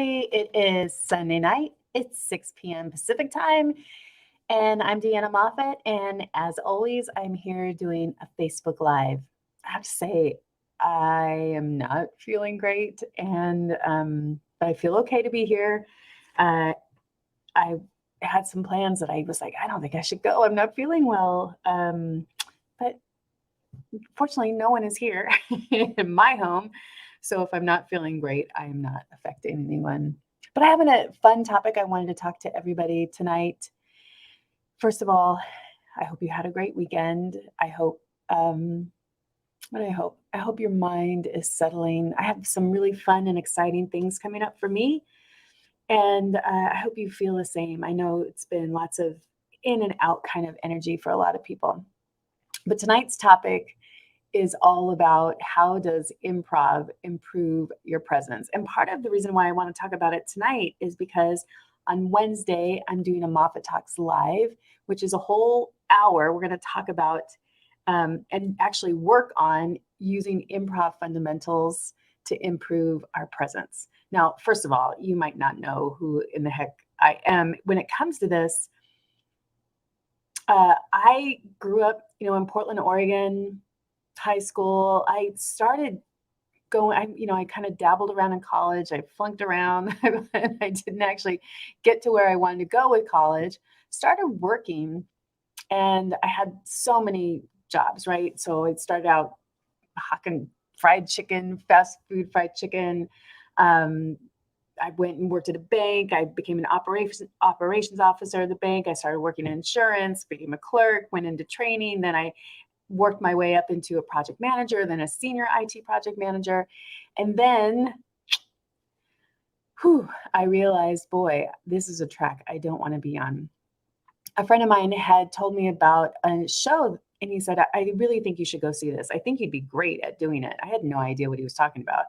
everybody. It is Sunday night. It's 6 p.m. Pacific time, and I'm Deanna Moffitt. And as always, I'm here doing a Facebook Live. I have to say, I am not feeling great, and but I feel okay to be here. Uh, I had some plans that I was like, I don't think I should go. I'm not feeling well. But fortunately, no one is here in my home. So if I'm not feeling great, I am not affecting anyone. But I have a fun topic I wanted to talk to everybody tonight. First of all, I hope you had a great weekend. I hope, what I hope? I hope your mind is settling. I have some really fun and exciting things coming up for me. And I hope you feel the same. I know it's been lots of in and out kind of energy for a lot of people. But tonight's topic is all about how does improv improve your presence. And part of the reason why I want to talk about it tonight is because on Wednesday, I'm doing a Moffitt Talks Live, which is a whole hour. We're going to talk about and actually work on using improv fundamentals to improve our presence. Now, first of all, you might not know who in the heck I am. When it comes to this, I grew up, in Portland, Oregon, high school. I started going, I kind of dabbled around in college. I flunked around. I didn't actually get to where I wanted to go with college. Started working, and I had so many jobs, right? So it started out hawking fried chicken, fast food fried chicken. I went and worked at a bank. I became an operations officer at the bank. I started working in insurance, became a clerk, went into training. Then I worked my way up into a project manager, then a senior IT project manager. And then I realized, boy, this is a track I don't want to be on. A friend of mine had told me about a show, and he said, I really think you should go see this. I think you'd be great at doing it. I had no idea what he was talking about.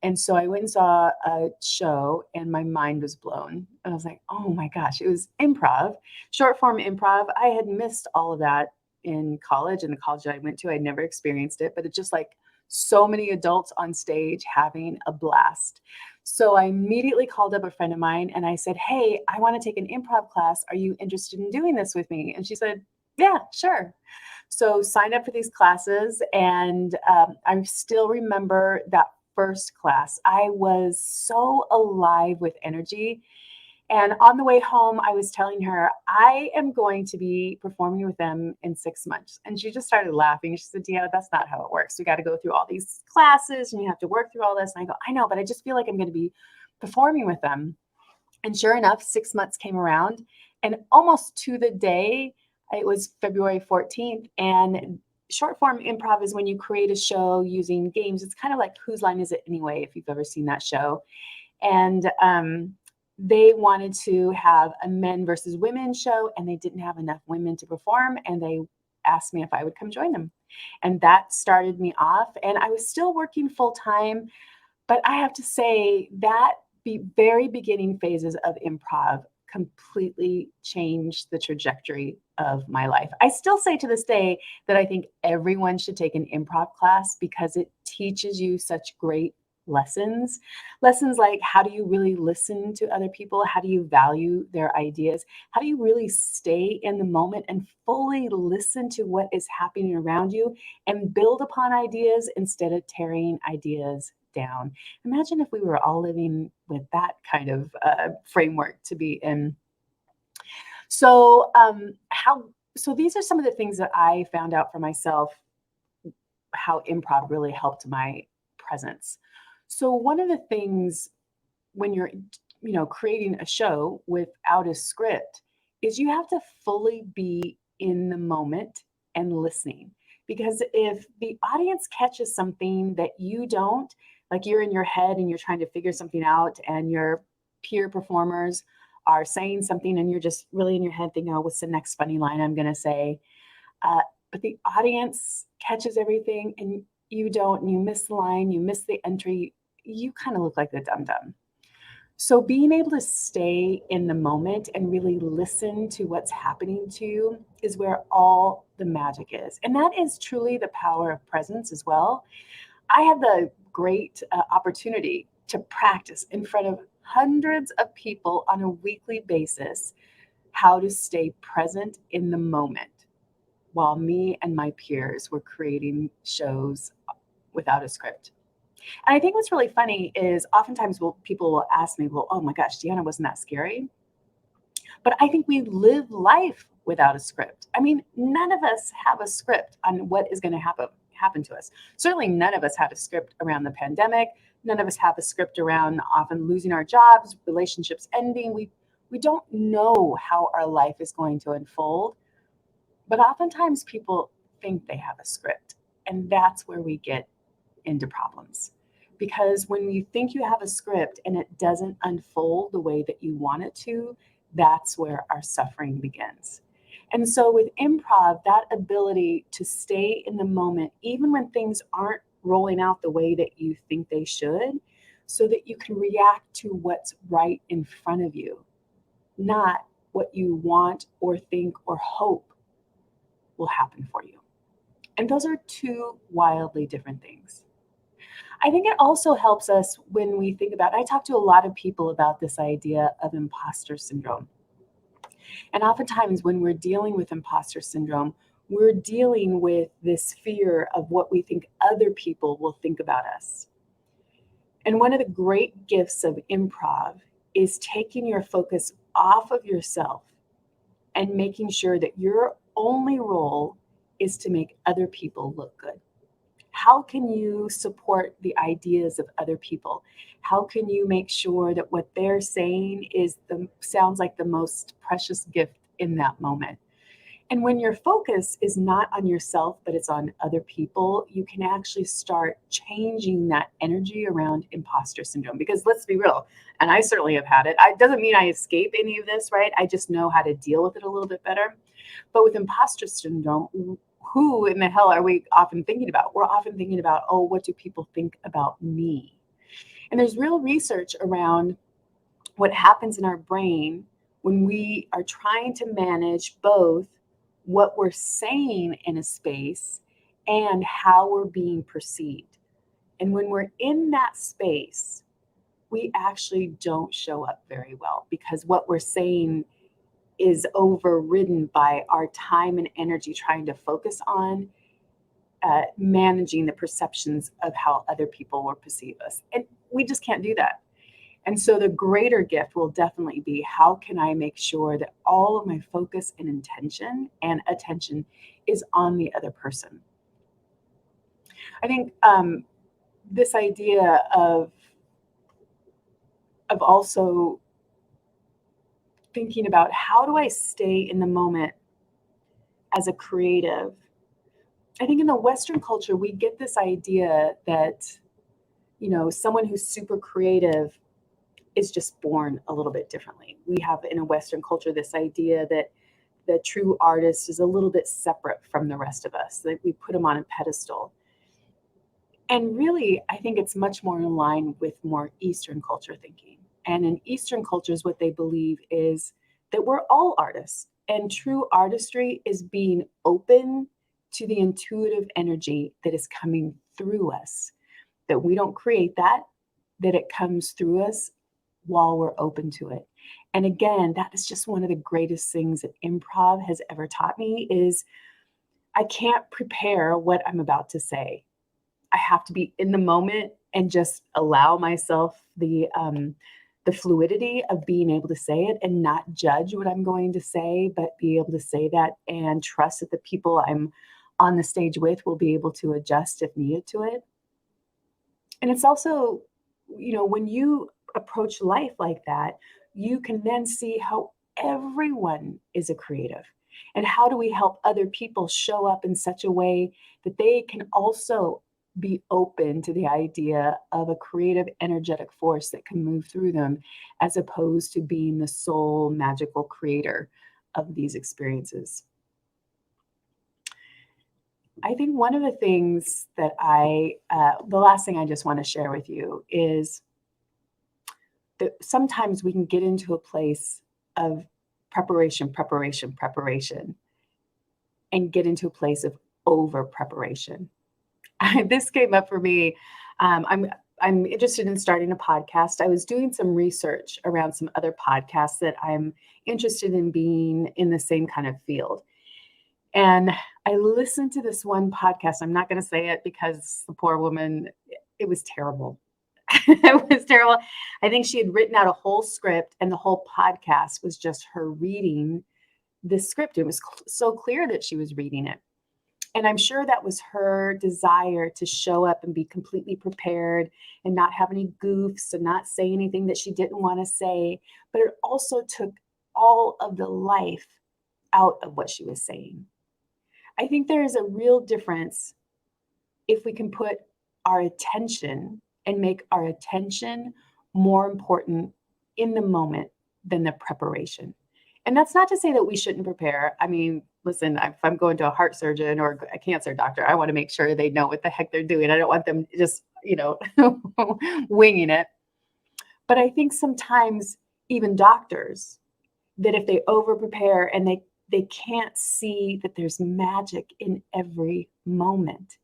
And so I went and saw a show, and my mind was blown. And I was like, oh my gosh, it was improv, short form improv. I had missed all of that in college, and the college that I went to, I'd never experienced it, but it's just like so many adults on stage having a blast. So I immediately called up a friend of mine and I said, hey, I want to take an improv class. Are you interested in doing this with me? And she said, yeah, sure. So signed up for these classes, and I still remember that first class. I was so alive with energy. And on the way home, I was telling her, I am going to be performing with them in 6 months. And she just started laughing. She said, Deanna, that's not how it works. We got to go through all these classes and you have to work through all this. And I go, I know, but I just feel like I'm going to be performing with them. And sure enough, 6 months came around, and almost to the day, it was February 14th. And short form improv is when you create a show using games. It's kind of like Whose Line Is It Anyway, if you've ever seen that show. And they wanted to have a men versus women show, and they didn't have enough women to perform. And they asked me if I would come join them. And that started me off. And I was still working full time. But I have to say that the very beginning phases of improv completely changed the trajectory of my life. I still say to this day that I think everyone should take an improv class because it teaches you such great lessons. Lessons like, how do you really listen to other people? How do you value their ideas? How do you really stay in the moment and fully listen to what is happening around you and build upon ideas instead of tearing ideas down? Imagine if we were all living with that kind of framework to be in. So these are some of the things that I found out for myself, how improv really helped my presence. So one of the things when you're, creating a show without a script is you have to fully be in the moment and listening. Because if the audience catches something that you don't, like you're in your head and you're trying to figure something out, and your peer performers are saying something and you're just really in your head thinking, oh, what's the next funny line I'm going to say? But the audience catches everything and you don't, and you miss the line, you miss the entry, you kind of look like the dum-dum. So being able to stay in the moment and really listen to what's happening to you is where all the magic is. And that is truly the power of presence as well. I had the great opportunity to practice in front of hundreds of people on a weekly basis how to stay present in the moment while me and my peers were creating shows without a script. And I think what's really funny is oftentimes people will ask me, well, oh my gosh, Deanna, wasn't that scary? But I think we live life without a script. I mean, none of us have a script on what is going to happen to us. Certainly none of us had a script around the pandemic. None of us have a script around often losing our jobs, relationships ending. We don't know how our life is going to unfold. But oftentimes people think they have a script. And that's where we get into problems. Because when you think you have a script and it doesn't unfold the way that you want it to, that's where our suffering begins. And so with improv, that ability to stay in the moment, even when things aren't rolling out the way that you think they should, so that you can react to what's right in front of you, not what you want or think or hope will happen for you. And those are two wildly different things. I think it also helps us when we think about, I talk to a lot of people about this idea of imposter syndrome. And oftentimes when we're dealing with imposter syndrome, we're dealing with this fear of what we think other people will think about us. And one of the great gifts of improv is taking your focus off of yourself and making sure that your only role is to make other people look good. How can you support the ideas of other people? How can you make sure that what they're saying sounds like the most precious gift in that moment? And when your focus is not on yourself, but it's on other people, you can actually start changing that energy around imposter syndrome. Because let's be real, and I certainly have had it. It doesn't mean I escape any of this, right? I just know how to deal with it a little bit better. But with imposter syndrome, who in the hell are we often thinking about? We're often thinking about, oh, what do people think about me? And there's real research around what happens in our brain when we are trying to manage both what we're saying in a space and how we're being perceived. And when we're in that space, we actually don't show up very well because what we're saying is overridden by our time and energy trying to focus on managing the perceptions of how other people will perceive us. And we just can't do that. And so the greater gift will definitely be, how can I make sure that all of my focus and intention and attention is on the other person? I think this idea of also thinking about, how do I stay in the moment as a creative? I think in the Western culture, we get this idea that, someone who's super creative is just born a little bit differently. We have in a Western culture this idea that the true artist is a little bit separate from the rest of us, that we put them on a pedestal. And really, I think it's much more in line with more Eastern culture thinking. And in Eastern cultures, what they believe is that we're all artists. And true artistry is being open to the intuitive energy that is coming through us, that we don't create that it comes through us while we're open to it. And again, that is just one of the greatest things that improv has ever taught me is I can't prepare what I'm about to say. I have to be in the moment and just allow myself the fluidity of being able to say it and not judge what I'm going to say, but be able to say that and trust that the people I'm on the stage with will be able to adjust if needed to it. And it's also, when you approach life like that, you can then see how everyone is a creative. And how do we help other people show up in such a way that they can also be open to the idea of a creative, energetic force that can move through them, as opposed to being the sole magical creator of these experiences. I think one of the things that the last thing I just want to share with you is that sometimes we can get into a place of preparation, and get into a place of over preparation. This came up for me. I'm I'm interested in starting a podcast. I was doing some research around some other podcasts that I'm interested in being in the same kind of field. And I listened to this one podcast. I'm not going to say it because the poor woman, it was terrible. It was terrible. I think she had written out a whole script, and the whole podcast was just her reading the script. It was so clear that she was reading it. And I'm sure that was her desire to show up and be completely prepared and not have any goofs and not say anything that she didn't want to say. But it also took all of the life out of what she was saying. I think there is a real difference if we can put our attention and make our attention more important in the moment than the preparation. And that's not to say that we shouldn't prepare. I mean, listen, if I'm going to a heart surgeon or a cancer doctor, I want to make sure they know what the heck they're doing. I don't want them just, winging it. But I think sometimes even doctors, that if they over prepare and they can't see that there's magic in every moment.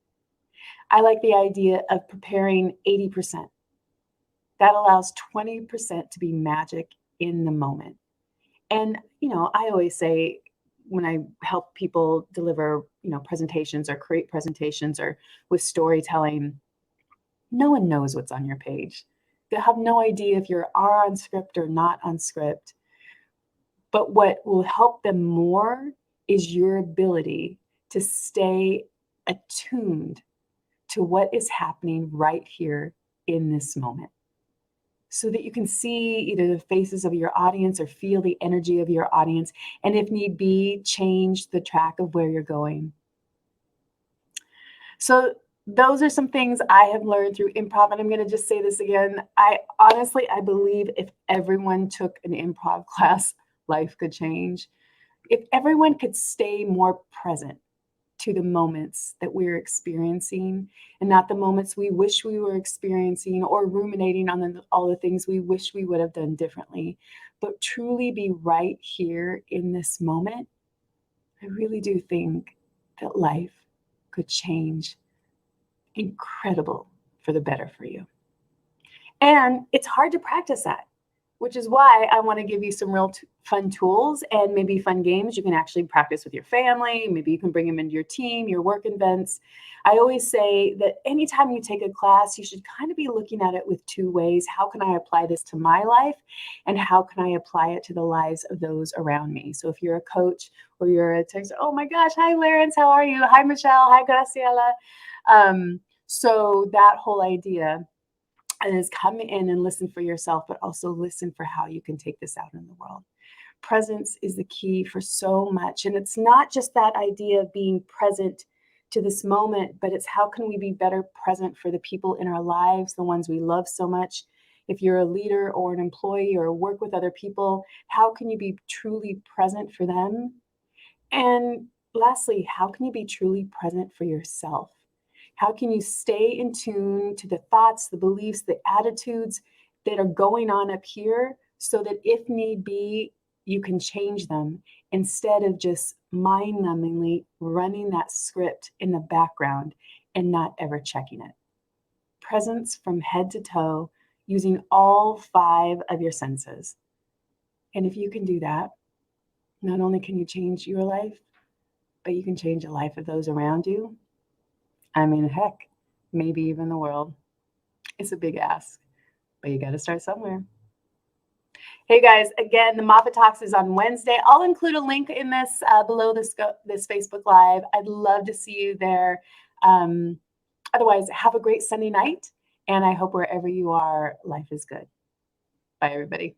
I like the idea of preparing 80%. That allows 20% to be magic in the moment. And, I always say when I help people deliver, presentations or create presentations or with storytelling, no one knows what's on your page. They have no idea if you're on script or not on script. But what will help them more is your ability to stay attuned to what is happening right here in this moment, so that you can see either the faces of your audience or feel the energy of your audience, and if need be, change the track of where you're going. So those are some things I have learned through improv, and I'm going to just say this again. I believe if everyone took an improv class, life could change. If everyone could stay more present to the moments that we're experiencing and not the moments we wish we were experiencing or ruminating on all the things we wish we would have done differently, but truly be right here in this moment, I really do think that life could change incredible for the better for you. And it's hard to practice that, which is why I want to give you some real fun tools and maybe fun games you can actually practice with your family. Maybe you can bring them into your team, your work events. I always say that anytime you take a class, you should kind of be looking at it with two ways. How can I apply this to my life? And how can I apply it to the lives of those around me? So if you're a coach or you're a texter, oh my gosh, hi, Lawrence, how are you? Hi, Michelle. Hi, Graciela. So that whole idea is come in and listen for yourself, but also listen for how you can take this out in the world. Presence is the key for so much. And it's not just that idea of being present to this moment, but it's how can we be better present for the people in our lives, the ones we love so much. If you're a leader or an employee or work with other people, how can you be truly present for them? And lastly, how can you be truly present for yourself? How can you stay in tune to the thoughts, the beliefs, the attitudes that are going on up here so that if need be, you can change them instead of just mind-numbingly running that script in the background and not ever checking it. Presence from head to toe, using all 5 of your senses. And if you can do that, not only can you change your life, but you can change the life of those around you. I mean, heck, maybe even the world. It's a big ask, but you got to start somewhere. Hey guys, again, the Moffitt Talks is on Wednesday. I'll include a link in this below this Facebook Live. I'd love to see you there. Otherwise, have a great Sunday night, and I hope wherever you are, life is good. Bye, everybody.